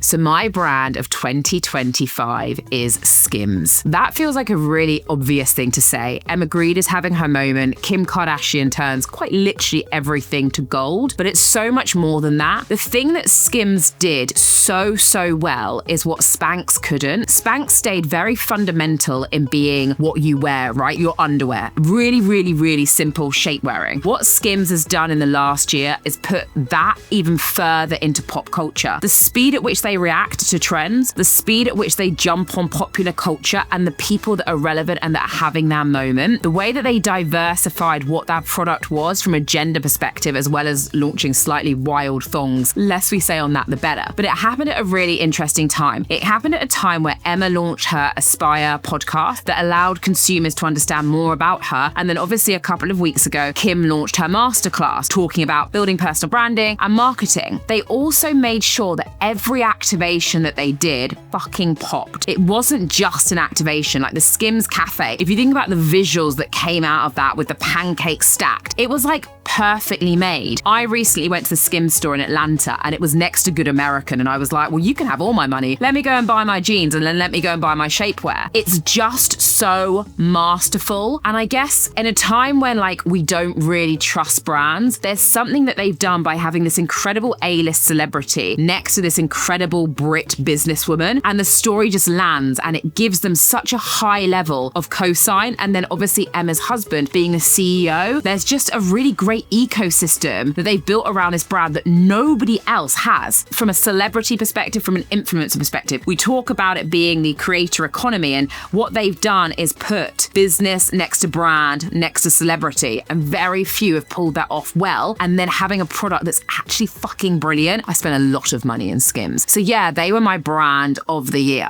So my brand of 2025 is Skims. That feels like a really obvious thing to say. Emma Grede is having her moment. Kim Kardashian turns quite literally everything to gold, but it's so much more than that. The thing that Skims did so well is what Spanx couldn't. Spanx stayed very fundamental in being what you wear, right? Your underwear. Really simple shape wearing. What Skims has done in the last year is put that even further into pop culture. The speed at which they react to trends, the speed at which they jump on popular culture and the people that are relevant and that are having their moment, the way that they diversified what that product was from a gender perspective, as well as launching slightly wild thongs. Less we say on that, the better. But it happened at a really interesting time. It happened at a time where Emma launched her Aspire podcast that allowed consumers to understand more about her. And then obviously a couple of weeks ago, Kim launched her masterclass talking about building personal branding and marketing. They also made sure that every activation that they did fucking popped. It wasn't just an activation like the Skims Cafe. If you think about the visuals that came out of that with the pancakes stacked, it was like perfectly made. I recently went to the Skims store in Atlanta and it was next to Good American and I was like, well, you can have all my money. Let me go and buy my jeans and then let me go and buy my shapewear. It's just so masterful. And I guess in a time when like we don't really trust brands, there's something that they've done by having this incredible A-list celebrity next to this incredible Brit businesswoman, and the story just lands and it gives them such a high level of cosign. And then obviously Emma's husband being the CEO, there's just a really great ecosystem that they've built around this brand that nobody else has. From a celebrity perspective, from an influencer perspective, we talk about it being the creator economy, and what they've done is put business next to brand, next to celebrity, and very few have pulled that off well. And then having a product that's actually fucking brilliant. I spent a lot of money in Skims. So yeah, they were my brand of the year.